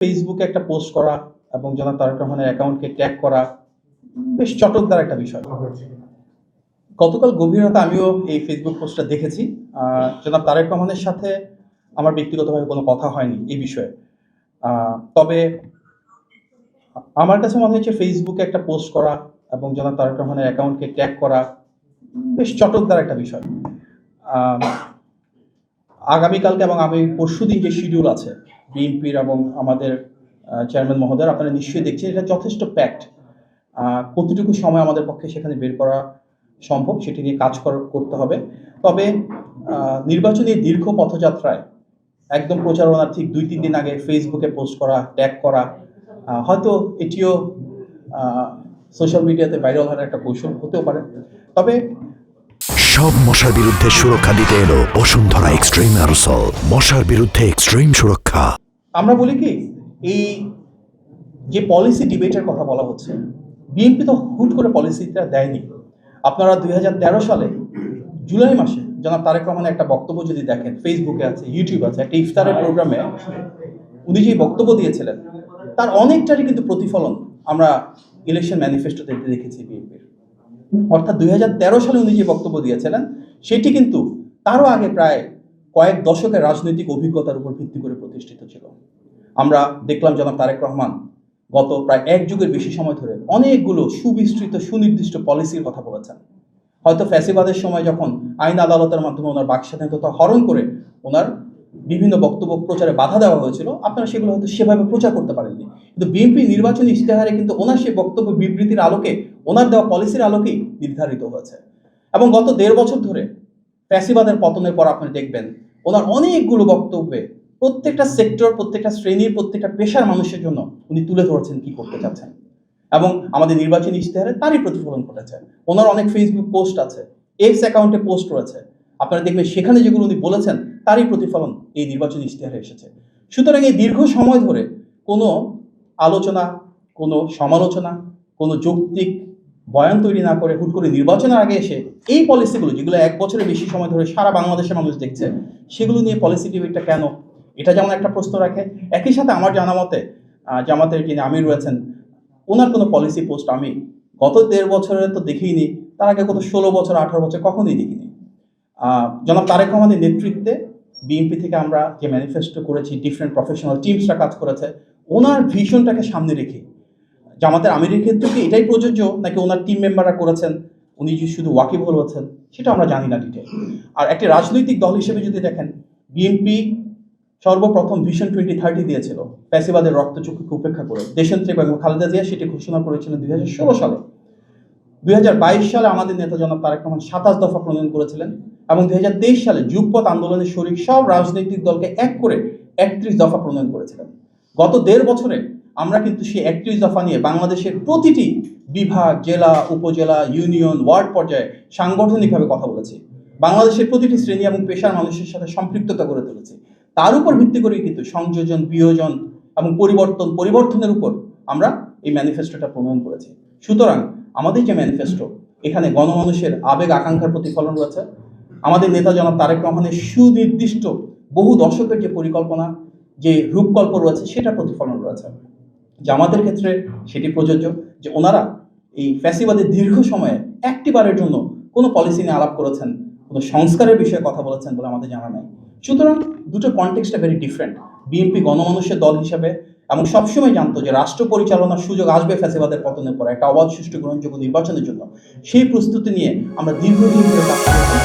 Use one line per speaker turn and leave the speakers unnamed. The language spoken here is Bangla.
ফেসবুকে একটা পোস্ট করা এবং জনাব তারেক রহমানের অ্যাকাউন্টকে ট্যাগ করা বেশ চটকদার একটা বিষয়। গতকাল গভীর রাতে আমিও এই ফেসবুক পোস্টটা দেখেছি। জনাব তারেক রহমানের সাথে আমার ব্যক্তিগতভাবে কোনো কথা হয়নি এই বিষয়ে। তবে আমার কাছে মনে হচ্ছে ফেসবুকে একটা পোস্ট করা এবং জনাব তারেক রহমানের অ্যাকাউন্টকে ট্যাগ করা বেশ চটকদার একটা বিষয়। আগামীকালকে এবং আমি পরশুদিন যে শিডিউল আছে বিএনপির এবং আমাদের চেয়ারম্যান মহোদয়, আপনারা নিশ্চয়ই দেখছেন এটা যথেষ্ট প্যাকড। কতটুকু সময় আমাদের পক্ষে সেখানে বের করা সম্ভব সেটি নিয়ে কাজ করতে হবে। তবে নির্বাচনী দীর্ঘ পথযাত্রায় একদম প্রচারণার ঠিক 2-3 দিন আগে ফেসবুকে পোস্ট করা, ট্যাগ করা, হয়তো এটিও সোশ্যাল মিডিয়াতে ভাইরাল হওয়ার একটা কৌশল হতেও পারে। তবে
সব মশার বিরুদ্ধে সুরক্ষা দিতে এলো বসুন্ধরা এক্সট্রিম অ্যারোসল। মশার বিরুদ্ধে এক্সট্রিম সুরক্ষা।
আমরা বলি কি, এই যে পলিসি ডিবেটের কথা বলা হচ্ছে, বিএনপি তো হুট করে পলিসিটা দেয়নি। আপনারা 2013 সালে জুলাই মাসে জনাব তারেক রহমানের একটা বক্তব্য যদি দেখেন, ফেসবুকে আছে, ইউটিউব আছে, একটা ইফতারের প্রোগ্রামে উনি যে বক্তব্য দিয়েছিলেন তার অনেকটারই কিন্তু প্রতিফলন আমরা ইলেকশন ম্যানিফেস্টোতে দেখেছি বিএনপির। অর্থাৎ 2013 সালে উনি যে বক্তব্য দিয়েছিলেন সেটি কিন্তু তারও আগে প্রায় কয়েক দশকের রাজনৈতিক অভিজ্ঞতার উপর ভিত্তি করে প্রতিষ্ঠিত ছিল। আমরা দেখলাম জনাব তারেক রহমান গত প্রায় 1 যুগের বেশি সময় ধরে অনেকগুলো সুবিস্তৃত সুনির্দিষ্ট পলিসির কথা বলেছেন। হয়তো ফ্যাসিবাদের সময় যখন আইন আদালতের মাধ্যমে ওনার বাকস্বাধীনতা হরণ করে ওনার বিভিন্ন বক্তব্য প্রচারে বাধা দেওয়া হয়েছিল, আপনারা সেগুলো হয়তো সেভাবে প্রচার করতে পারেননি। কিন্তু বিএনপি নির্বাচনী ইশতেহারে কিন্তু ওনার সেই বক্তব্য বিবৃতির আলোকে, ওনার দেওয়া পলিসির আলোকেই নির্ধারিত হয়েছে। এবং গত 1.5 বছর ধরে ফ্যাসিবাদের পতনের পর আপনি দেখবেন ওনার অনেকগুলো বক্তব্যে প্রত্যেকটা সেক্টর, প্রত্যেকটা শ্রেণীর, প্রত্যেকটা পেশার মানুষের জন্য উনি তুলে ধরেছেন কি করতে চাচ্ছেন, এবং আমাদের নির্বাচনী ইশতেহারে তারই প্রতিফলন ঘটেছে। ওনার অনেক ফেসবুক পোস্ট আছে, এক্স অ্যাকাউন্টে পোস্ট রয়েছে, আপনারা দেখবেন সেখানে যেগুলো উনি বলেছেন তারই প্রতিফলন এই নির্বাচনী ইশতেহারে এসেছে। সুতরাং এই দীর্ঘ সময় ধরে কোনো আলোচনা, কোনো সমালোচনা, কোনো যৌক্তিক বয়ান তৈরি না করে হুট করে নির্বাচনের আগে এসে এই পলিসিগুলো, যেগুলো 1 বছরের বেশি সময় ধরে সারা বাংলাদেশের মানুষ দেখছে, সেগুলো নিয়ে পলিসি ডিবেটটা কেন, এটা যেমন একটা প্রশ্ন রাখে। একই সাথে আমার জানা মতে জামাতের যিনি আমির রয়েছেন, ওনার কোনো পলিসি পোস্ট আমি গত 1.5 বছরে তো দেখিনি, তার আগে গত 16 বছর 18 বছর কখনোই দেখিনি। জনাব তারেক রহমানের নেতৃত্বে বিএনপি থেকে আমরা যে ম্যানিফেস্টো করেছি, ডিফারেন্ট প্রফেশনাল টিমসরা কাজ করেছে, ওনার ভিশনটাকে সামনে রেখে। জামাতের আমিরের ক্ষেত্রে কি এটাই প্রযোজ্য, নাকি ওনার টিম মেম্বাররা করেছেন, উনি যে শুধু ওয়াকিবহল হচ্ছেন, সেটা আমরা জানি না ডিটেল। আর একটি রাজনৈতিক দল হিসেবে যদি দেখেন, বিএনপি সর্বপ্রথম ভিশন 2030 দিয়েছিল ফ্যাসিবাদের রক্তচক্ষুকে উপেক্ষা করে। দেশনেত্রী বেগম খালেদা জিয়া সেটি ঘোষণা করেছিলেন 2016 সালে। 2022 সালে আমাদের নেতা জনাব তারেক রহমান 27 দফা প্রণয়ন করেছিলেন, এবং 2023 সালে যুগপৎ আন্দোলনের শরিক সব রাজনৈতিক দলকে এক করে 31 দফা প্রণয়ন করেছিলেন। গত 1.5 বছরে আমরা কিন্তু সেই 31 দফা নিয়ে বাংলাদেশের প্রতিটি বিভাগ, জেলা, উপজেলা, ইউনিয়ন, ওয়ার্ড পর্যায়ে সাংগঠনিকভাবে কথা বলেছি। বাংলাদেশের প্রতিটি শ্রেণী এবং পেশার মানুষের সাথে সম্পৃক্ততা করে তুলেছি। তার উপর ভিত্তি করেই কিন্তু সংযোজন, বিয়োজন এবং পরিবর্তনের উপর আমরা এই ম্যানিফেস্টোটা প্রণয়ন করেছি। সুতরাং আমাদের যে ম্যানিফেস্টো, এখানে গণমানুষের আবেগ আকাঙ্ক্ষার প্রতিফলন রয়েছে। আমাদের নেতা জনাব তারেক রহমানের সুনির্দিষ্ট বহু দশকের যে পরিকল্পনা, যে রূপকল্প রয়েছে, সেটা প্রতিফলন রয়েছে। জামাতের ক্ষেত্রে সেটি প্রযোজ্য যে ওনারা এই ফ্যাসিবাদের দীর্ঘ সময়ে একটিবারের জন্য কোনো পলিসি নিয়ে আলাপ করেছেন, কোনো সংস্কারের বিষয়ে কথা বলেছেন বলে আমাদের জানা নাই। সুতরাং দুটো কনটেক্সটটা ভেরি ডিফারেন্ট। বিএনপি গণমানুষের দল হিসেবে এবং সবসময় জানতো যে রাষ্ট্র পরিচালনার সুযোগ আসবে ফ্যাসিবাদের পতনের পর একটা অবাধ, সুষ্ঠু, গ্রহণযোগ্য নির্বাচনের জন্য। সেই প্রস্তুতি নিয়ে আমরা দীর্ঘদিন ধরে কাজ করেছি।